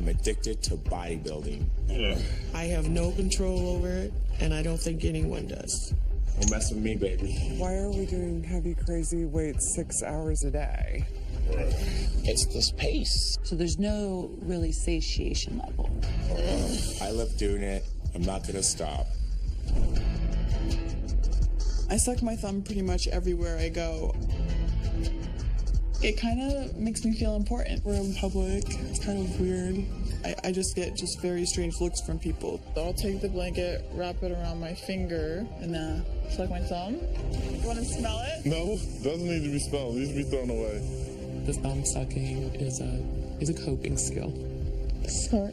I'm addicted to bodybuilding. I have no control over it, and I don't think anyone does. Don't mess with me, baby. Why are we doing heavy, crazy weights 6 hours a day? It's this pace. So there's no really satiation level. I love doing it. I'm not gonna stop. I suck my thumb pretty much everywhere I go. It kind of makes me feel important. We're in public. It's kind of weird. I just get very strange looks from people. I'll take the blanket, wrap it around my finger, and then suck my thumb. You want to smell it? No, doesn't need to be smelled. It needs to be thrown away. The thumb sucking is a coping skill. Sorry.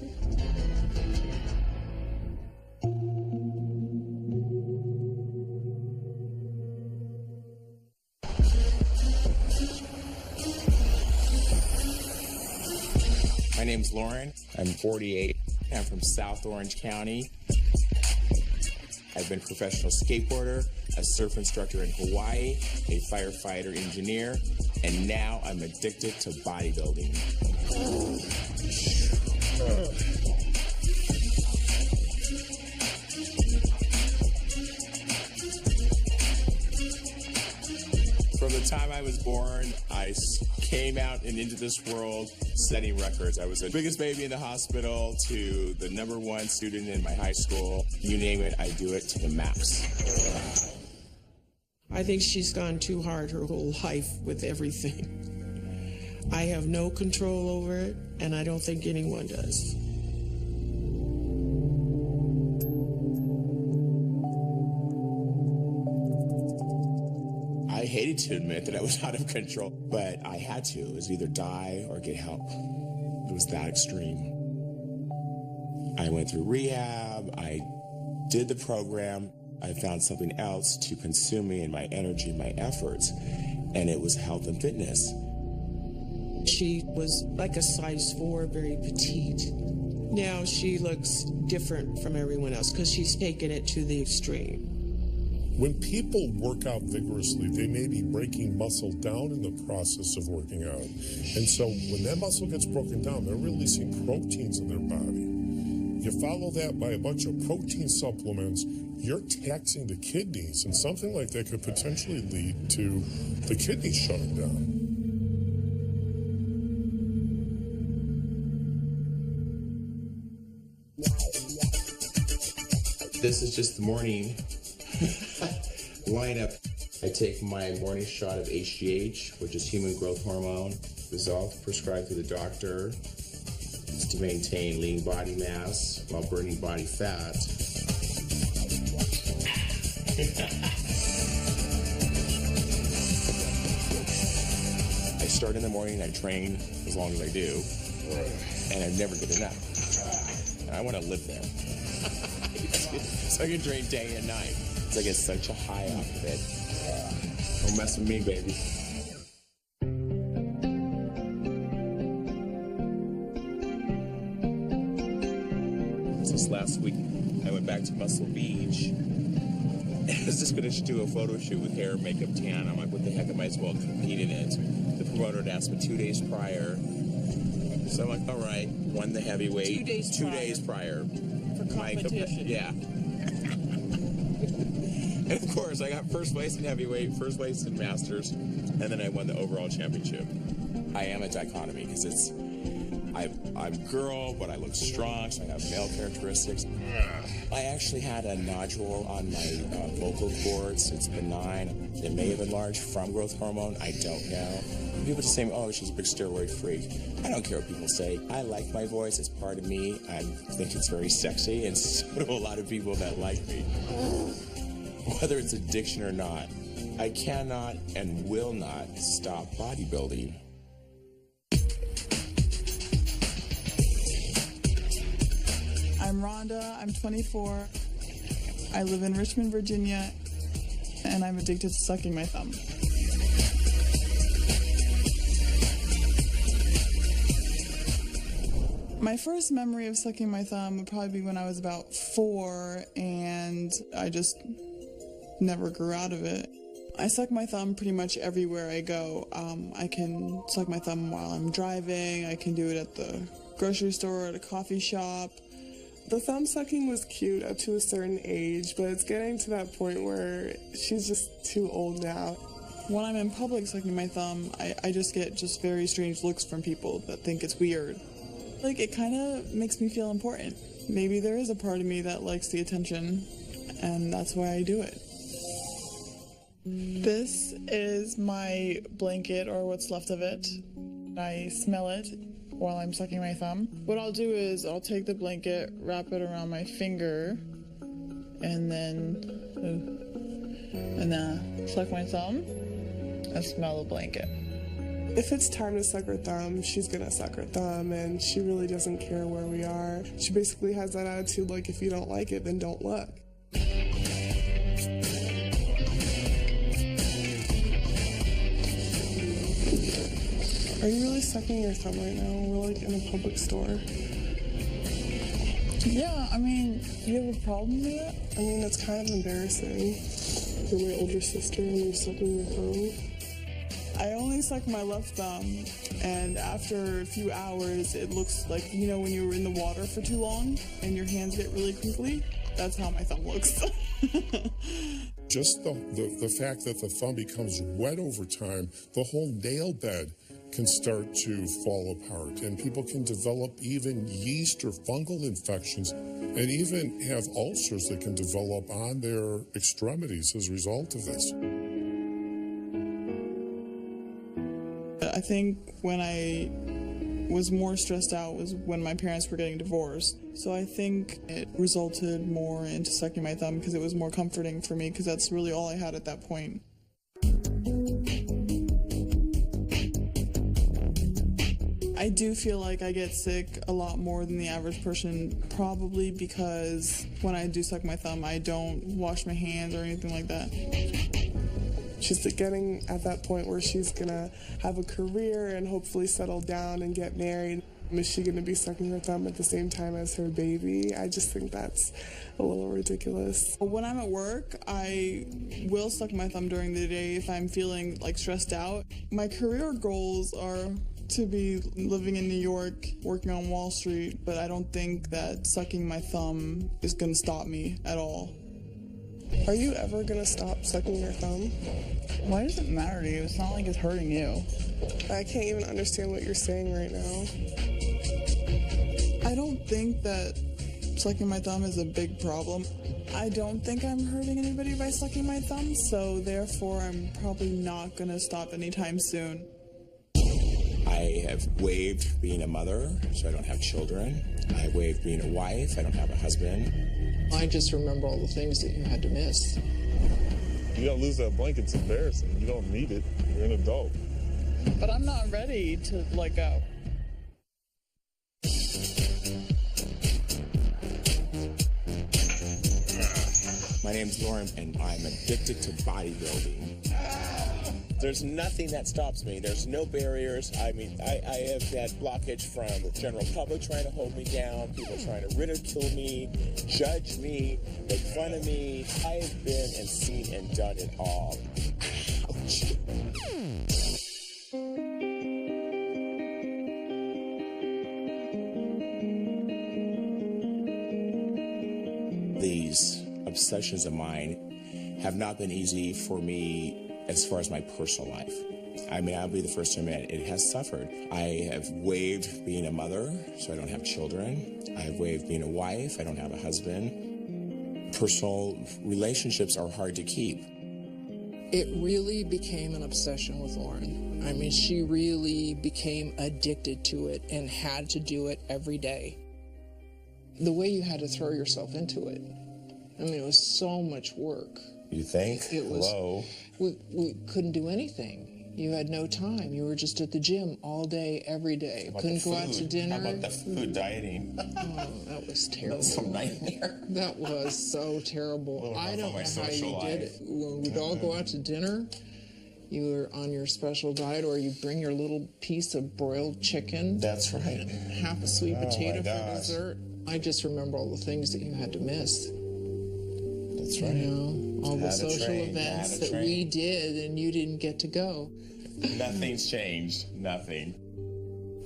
My name's Lauren. I'm 48. I'm from South Orange County. I've been a professional skateboarder, a surf instructor in Hawaii, a firefighter engineer, and now I'm addicted to bodybuilding. From the time I was born, I came out and into this world setting records. I was the biggest baby in the hospital to the #1 student in my high school. You name it, I do it to the max. I think she's gone too hard her whole life with everything. I have no control over it, and I don't think anyone does. I hated to admit that I was out of control, but I had to. It was either die or get help. It was that extreme. I went through rehab, I did the program, I found something else to consume me and my energy, my efforts, and it was health and fitness. She was like a size 4, very petite. Now she looks different from everyone else because she's taken it to the extreme. When people work out vigorously, they may be breaking muscle down in the process of working out. And so when that muscle gets broken down, they're releasing proteins in their body. You follow that by a bunch of protein supplements, you're taxing the kidneys, and something like that could potentially lead to the kidneys shutting down. This is just the morning lineup. I take my morning shot of HGH, which is human growth hormone, dissolved, prescribed through the doctor. It's to maintain lean body mass while burning body fat. I start in the morning, I train as long as I do, and I never get enough. I want to live there. So I can train day and night. I get such a high off of it. Don't mess with me, baby. This last week, I went back to Muscle Beach. I was just going to do a photo shoot with hair, makeup, tan. I'm like, what the heck, I might as well compete in it. The promoter had asked me 2 days prior. So I'm like, all right, won the heavyweight. 2 days prior. For competition. Yeah. And of course, I got first place in heavyweight, first place in masters, and then I won the overall championship. I am a dichotomy because I'm a girl, but I look strong, so I have male characteristics. I actually had a nodule on my vocal cords. It's benign. It may have enlarged from growth hormone. I don't know. People just say, oh, she's a big steroid freak. I don't care what people say. I like my voice. It's part of me. I think it's very sexy, and so do a lot of people that like me. Whether it's addiction or not, I cannot and will not stop bodybuilding. I'm Rhonda, I'm 24. I live in Richmond, Virginia, and I'm addicted to sucking my thumb. My first memory of sucking my thumb would probably be when I was about 4, and I just never grew out of it. I suck my thumb pretty much everywhere I go. I can suck my thumb while I'm driving. I can do it at the grocery store, at a coffee shop. The thumb sucking was cute up to a certain age, but it's getting to that point where she's just too old now. When I'm in public sucking my thumb, I just get very strange looks from people that think it's weird. Like, it kind of makes me feel important. Maybe there is a part of me that likes the attention, and that's why I do it. This is my blanket, or what's left of it. I smell it while I'm sucking my thumb. What I'll do is I'll take the blanket, wrap it around my finger, and then suck my thumb and smell the blanket. If it's time to suck her thumb, she's gonna suck her thumb, and she really doesn't care where we are. She basically has that attitude like, if you don't like it, then don't look. Are you really sucking your thumb right now? We're like in a public store. Yeah, I mean, do you have a problem with it? I mean, it's kind of embarrassing. You're my older sister and you're sucking your thumb. I only suck my left thumb, and after a few hours, it looks like, you know, when you were in the water for too long and your hands get really crinkly? That's how my thumb looks. Just the fact that the thumb becomes wet over time, the whole nail bed can start to fall apart, and people can develop even yeast or fungal infections and even have ulcers that can develop on their extremities as a result of this. I think when I was more stressed out was when my parents were getting divorced. So I think it resulted more into sucking my thumb because it was more comforting for me, because that's really all I had at that point. I do feel like I get sick a lot more than the average person, probably because when I do suck my thumb, I don't wash my hands or anything like that. She's getting at that point where she's gonna have a career and hopefully settle down and get married. Is she gonna be sucking her thumb at the same time as her baby? I just think that's a little ridiculous. When I'm at work, I will suck my thumb during the day if I'm feeling like stressed out. My career goals are to be living in New York, working on Wall Street, but I don't think that sucking my thumb is gonna stop me at all. Are you ever gonna stop sucking your thumb? Why does it matter to you? It's not like it's hurting you. I can't even understand what you're saying right now. I don't think that sucking my thumb is a big problem. I don't think I'm hurting anybody by sucking my thumb, so therefore I'm probably not gonna stop anytime soon. I have waived being a mother, so I don't have children. I have waived being a wife. I don't have a husband. I just remember all the things that you had to miss. You don't lose that blanket, it's embarrassing. You don't need it. You're an adult. But I'm not ready to let go. My name's Lauren, and I'm addicted to bodybuilding. There's nothing that stops me. There's no barriers. I mean, I have had blockage from the general public trying to hold me down, people trying to ridicule me, judge me, make fun of me. I have been and seen and done it all. Ouch. These obsessions of mine have not been easy for me as far as my personal life. I mean, I'll be the first to admit it has suffered. I have waived being a mother, so I don't have children. I have waived being a wife. I don't have a husband. Personal relationships are hard to keep. It really became an obsession with Lauren. I mean, she really became addicted to it and had to do it every day. The way you had to throw yourself into it, I mean, it was so much work. You think? It was, Hello? We couldn't do anything. You had no time. You were just at the gym all day, every day. Couldn't go out to dinner. How about the food, dieting? Oh, that was terrible. That's a nightmare. That was so terrible. I don't know how you did it. When we'd all go out to dinner, you were on your special diet, or you bring your little piece of broiled chicken. That's right. Half a sweet potato for gosh. dessert. I just remember all the things that you had to miss. That's right. You know, all the Had a social train, events had a that train. we did and you didn't get to go. Nothing's changed. Nothing.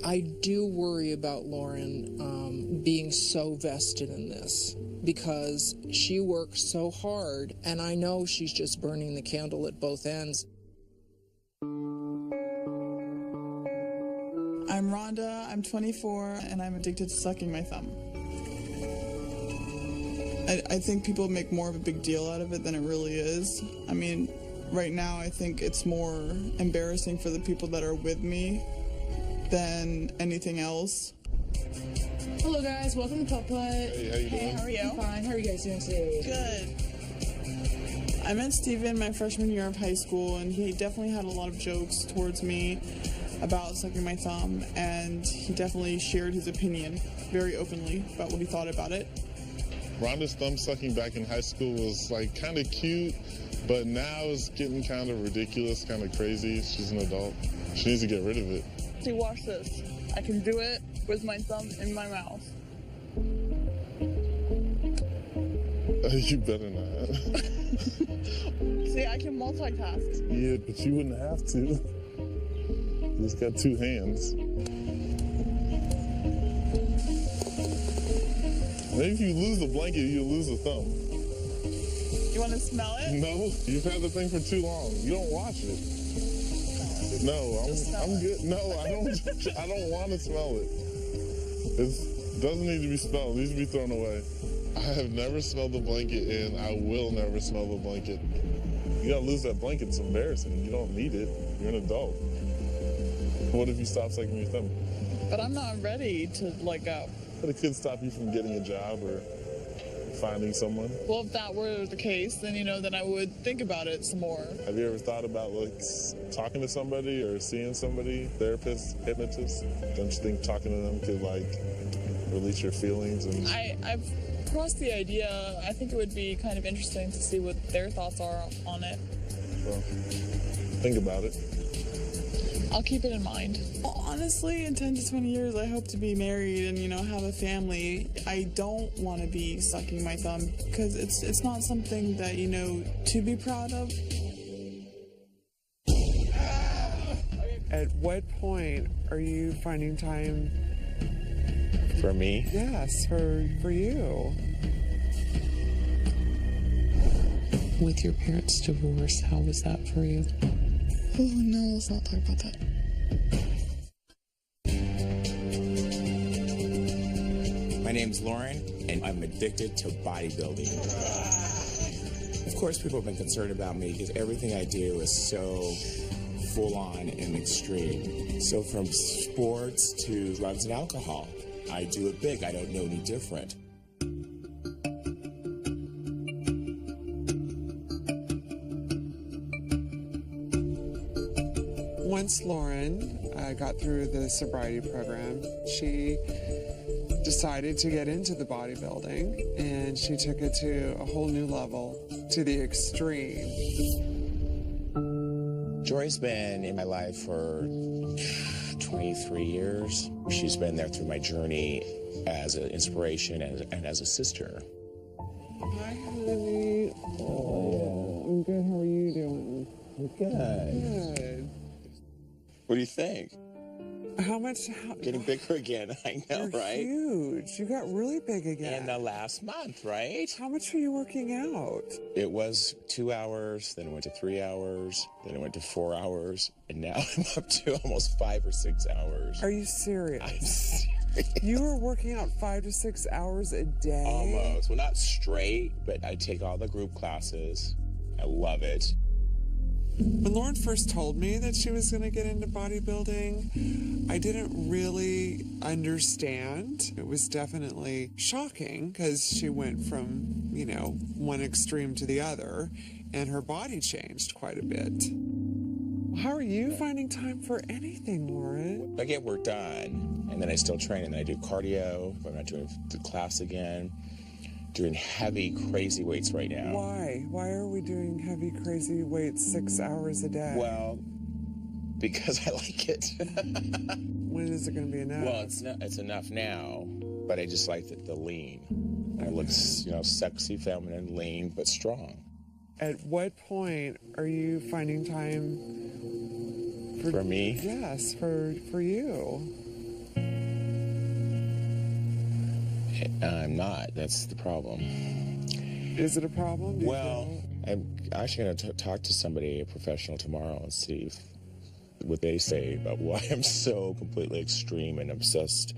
I do worry about Lauren being so vested in this because she works so hard, and I know she's just burning the candle at both ends. I'm Rhonda, I'm 24, and I'm addicted to sucking my thumb. I think people make more of a big deal out of it than it really is. I mean, right now I think it's more embarrassing for the people that are with me than anything else. Hello guys, welcome to Putt Putt. Hey, how you doing? How are you? I'm fine. How are you guys doing today? Good. I met Steven my freshman year of high school, and he definitely had a lot of jokes towards me about sucking my thumb, and he definitely shared his opinion very openly about what he thought about it. Rhonda's thumb sucking back in high school was like kind of cute, but now it's getting kind of ridiculous, kind of crazy. She's an adult. She needs to get rid of it. See, watch this. I can do it with my thumb in my mouth. You better not. See, I can multitask. Yeah, but you wouldn't have to. You just got two hands. Maybe if you lose the blanket, you'll lose the thumb. You want to smell it? No, you've had the thing for too long. You don't watch it. No, I'm good. No, I don't want to smell it. It doesn't need to be smelled. It needs to be thrown away. I have never smelled the blanket, and I will never smell the blanket. You gotta lose that blanket. It's embarrassing. You don't need it. You're an adult. What if you stop sucking your thumb? But I'm not ready to let go. But it could stop you from getting a job or finding someone. Well, if that were the case, then, then I would think about it some more. Have you ever thought about talking to somebody or seeing somebody, therapist, hypnotist? Don't you think talking to them could release your feelings? And I've crossed the idea. I think it would be kind of interesting to see what their thoughts are on it. Well, think about it. I'll keep it in mind. Well, honestly, in 10 to 20 years, I hope to be married and, have a family. I don't want to be sucking my thumb because it's not something that, to be proud of. At what point are you finding time? For me? Yes, for you. With your parents' divorce, how was that for you? Oh, no, let's not talk about that. My name's Lauren, and I'm addicted to bodybuilding. Of course, people have been concerned about me because everything I do is so full-on and extreme. So from sports to drugs and alcohol, I do it big. I don't know any different. Once Lauren got through the sobriety program, she decided to get into the bodybuilding, and she took it to a whole new level, to the extreme. Joy's been in my life for 23 years. She's been there through my journey as an inspiration and as a sister. Hi, honey. Oh, I'm good. How are you doing? Good. Good. What do you think? Getting bigger again, I know, You're right? huge. You got really big again. In the last month, right? How much are you working out? It was 2 hours, then it went to 3 hours, then it went to 4 hours, and now I'm up to almost 5 or 6 hours. Are you serious? I'm serious. You are working out 5 to 6 hours a day? Almost. Well, not straight, but I take all the group classes. I love it. When Lauren first told me that she was going to get into bodybuilding, I didn't really understand. It was definitely shocking because she went from, one extreme to the other, and her body changed quite a bit. How are you finding time for anything, Lauren? I get work done, and then I still train, and then I do cardio. I'm not doing the class again. Doing heavy, crazy weights right now. Why? Why are we doing heavy, crazy weights 6 hours a day? Well, because I like it. When is it going to be enough? Well, it's enough now, but I just like the lean. I look, sexy, feminine, lean, but strong. At what point are you finding time for me? Yes, for you. I'm not. That's the problem. Is it a problem? Well, I'm actually going to talk to somebody, a professional, tomorrow and see what they say about why I'm so completely extreme and obsessed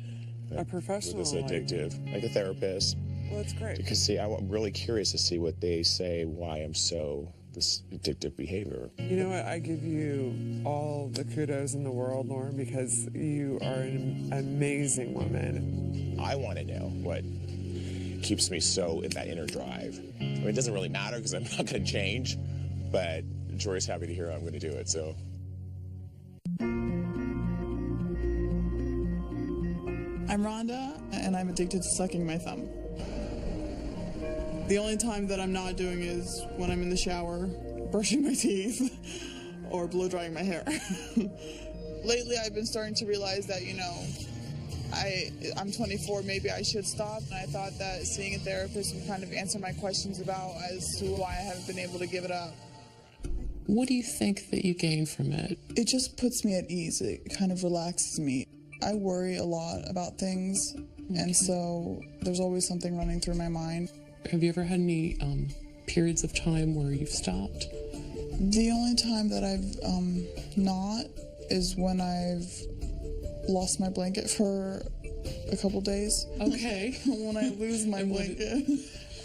A professional, with this addictive, like a therapist. Well, that's great. Because, see, I'm really curious to see what they say, why I'm so this addictive behavior. You know what? I give you all the kudos in the world, Lauren, because you are an amazing woman. I want to know what keeps me so in that inner drive. I mean, it doesn't really matter because I'm not going to change, but Jory's happy to hear I'm going to do it, so. I'm Rhonda, and I'm addicted to sucking my thumb. The only time that I'm not doing is when I'm in the shower, brushing my teeth, or blow drying my hair. Lately, I've been starting to realize that, you know, I'm 24, maybe I should stop, and I thought that seeing a therapist would kind of answer my questions about as to why I haven't been able to give it up. What do you think that you gain from it? It just puts me at ease. It kind of relaxes me. I worry a lot about things, and so there's always something running through my mind. Have you ever had any periods of time where you've stopped? The only time that I've not is when I've lost my blanket for a couple days. Okay. When I lose my blanket,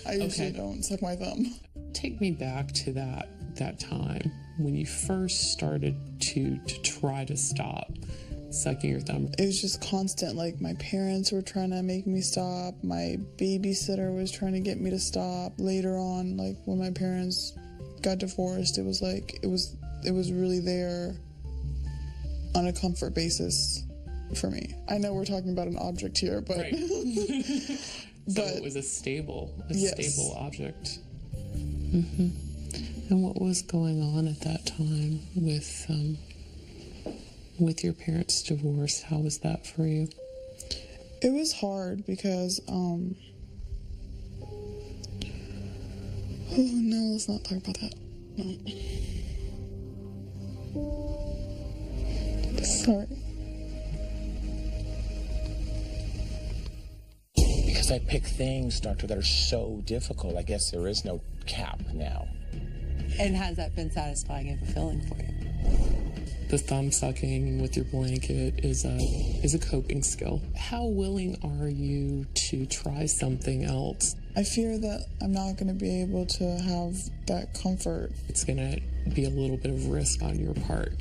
I usually don't suck my thumb. Take me back to that time when you first started to try to stop sucking your thumb. It was just constant. Like, my parents were trying to make me stop. My babysitter was trying to get me to stop. Later on, like when my parents got divorced, it was like it was really there on a comfort basis for me. I know we're talking about an object here, but right. So it was a stable object. Mm-hmm. And what was going on at that time with your parents' divorce? How was that for you? It was hard because, oh no, let's not talk about that. No. Sorry. Because I pick things, doctor, that are so difficult. I guess there is no cap now. And has that been satisfying and fulfilling for you? The thumb sucking with your blanket is a coping skill. How willing are you to try something else? I fear that I'm not going to be able to have that comfort. It's going to be a little bit of risk on your part.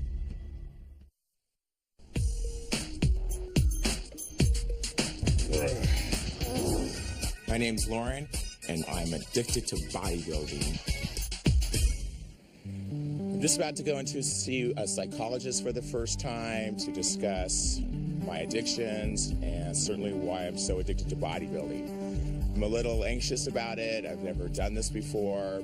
My name's Lauren, and I'm addicted to bodybuilding. I'm just about to go in to see a psychologist for the first time to discuss my addictions and certainly why I'm so addicted to bodybuilding. I'm a little anxious about it. I've never done this before.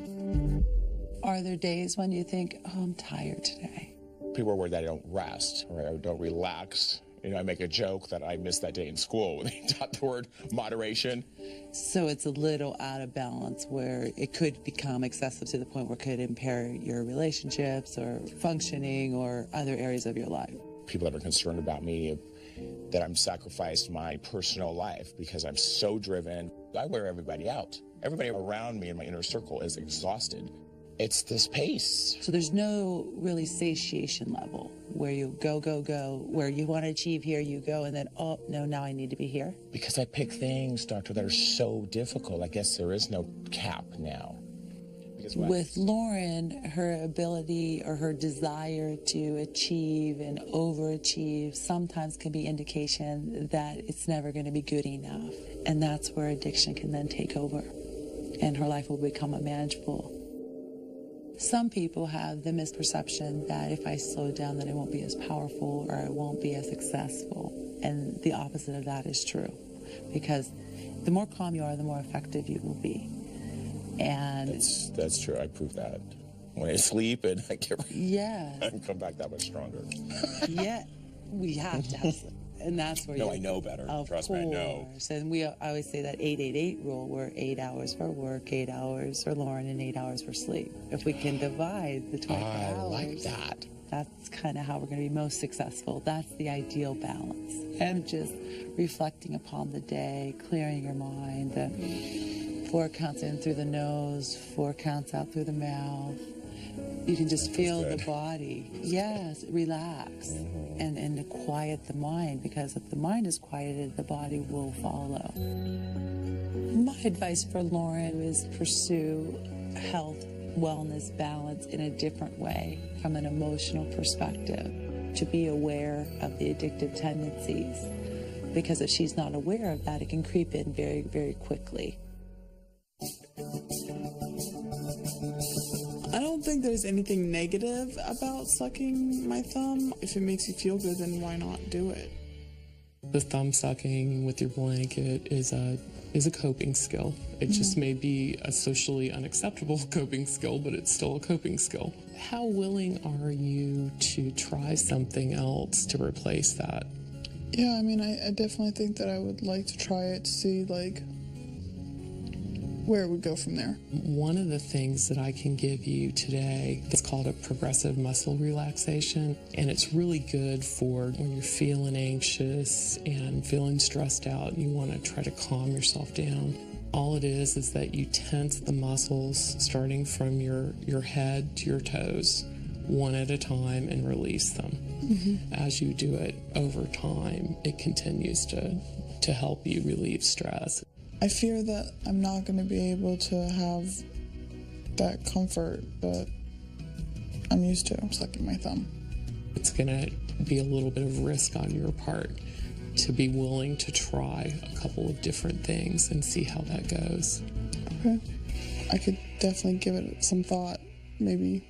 Are there days when you think, oh, I'm tired today? People are worried that I don't rest or I don't relax. You know, I make a joke that I missed that day in school when they taught the word moderation. So it's a little out of balance where it could become excessive to the point where it could impair your relationships or functioning or other areas of your life. People that are concerned about me, that I'm sacrificed my personal life because I'm so driven. I wear everybody out. Everybody around me in my inner circle is exhausted. It's this pace. So there's no really satiation level where you go, where you want to achieve here, you go, and then, oh, no, now I need to be here. Because I pick things, doctor, that are so difficult. I guess there is no cap now. With Lauren, her ability or her desire to achieve and overachieve sometimes can be indication that it's never going to be good enough. And that's where addiction can then take over and her life will become unmanageable. Some people have the misperception that if I slow down, then I won't be as powerful or I won't be as successful. And the opposite of that is true. Because the more calm you are, the more effective you will be. And that's true. I prove that. When I sleep and I get I can come back that much stronger. Yeah, we have to have sleep. And that's where I know better. Trust me, I know. And I always say that 8-8-8 rule, where 8 hours for work, 8 hours for Lauren, and 8 hours for sleep. If we can divide the 24 hours. I like that. That's kind of how we're going to be most successful. That's the ideal balance. And just reflecting upon the day, clearing your mind, the 4 counts in through the nose, 4 counts out through the mouth. You can just feel the body. Yes, relax. And to quiet the mind, because if the mind is quieted, the body will follow. My advice for Lauren is pursue health, wellness, balance in a different way from an emotional perspective, to be aware of the addictive tendencies, because if she's not aware of that, it can creep in very, very quickly. I don't think there's anything negative about sucking my thumb. If it makes you feel good, then why not do it? The thumb sucking with your blanket is a coping skill. It just may be a socially unacceptable coping skill, but it's still a coping skill. How willing are you to try something else to replace that? Yeah, I mean, I definitely think that I would like to try it to see, like, where it would go from there. One of the things that I can give you today is called a progressive muscle relaxation, and it's really good for when you're feeling anxious and feeling stressed out and you want to try to calm yourself down. All it is that you tense the muscles starting from your head to your toes, one at a time, and release them. As you do it over time, it continues to help you relieve stress. I fear that I'm not going to be able to have that comfort that I'm used to sucking my thumb. It's going to be a little bit of risk on your part to be willing to try a couple of different things and see how that goes. Okay. I could definitely give it some thought, maybe.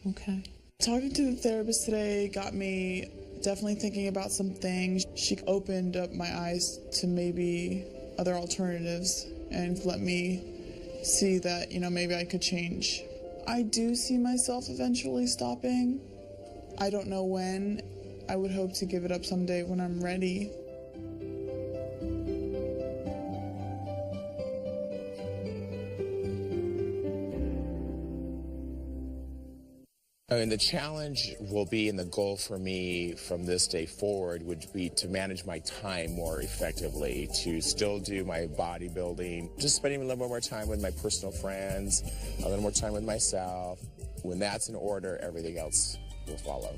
Okay. Talking to the therapist today got me definitely thinking about some things. She opened up my eyes to maybe other alternatives and let me see that, maybe I could change. I do see myself eventually stopping. I don't know when. I would hope to give it up someday when I'm ready. I mean, the challenge will be, and the goal for me from this day forward would be to manage my time more effectively, to still do my bodybuilding, just spending a little more time with my personal friends, a little more time with myself. When that's in order, everything else will follow.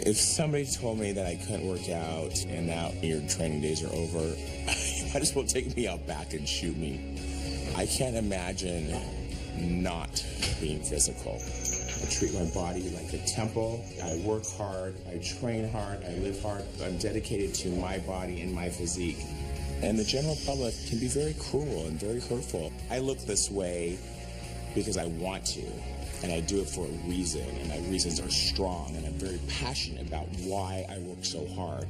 If somebody told me that I couldn't work out and now your training days are over, you might as well take me out back and shoot me. I can't imagine not being physical. I treat my body like a temple. I work hard, I train hard, I live hard. I'm dedicated to my body and my physique. And the general public can be very cruel and very hurtful. I look this way because I want to. And I do it for a reason, and my reasons are strong, and I'm very passionate about why I work so hard.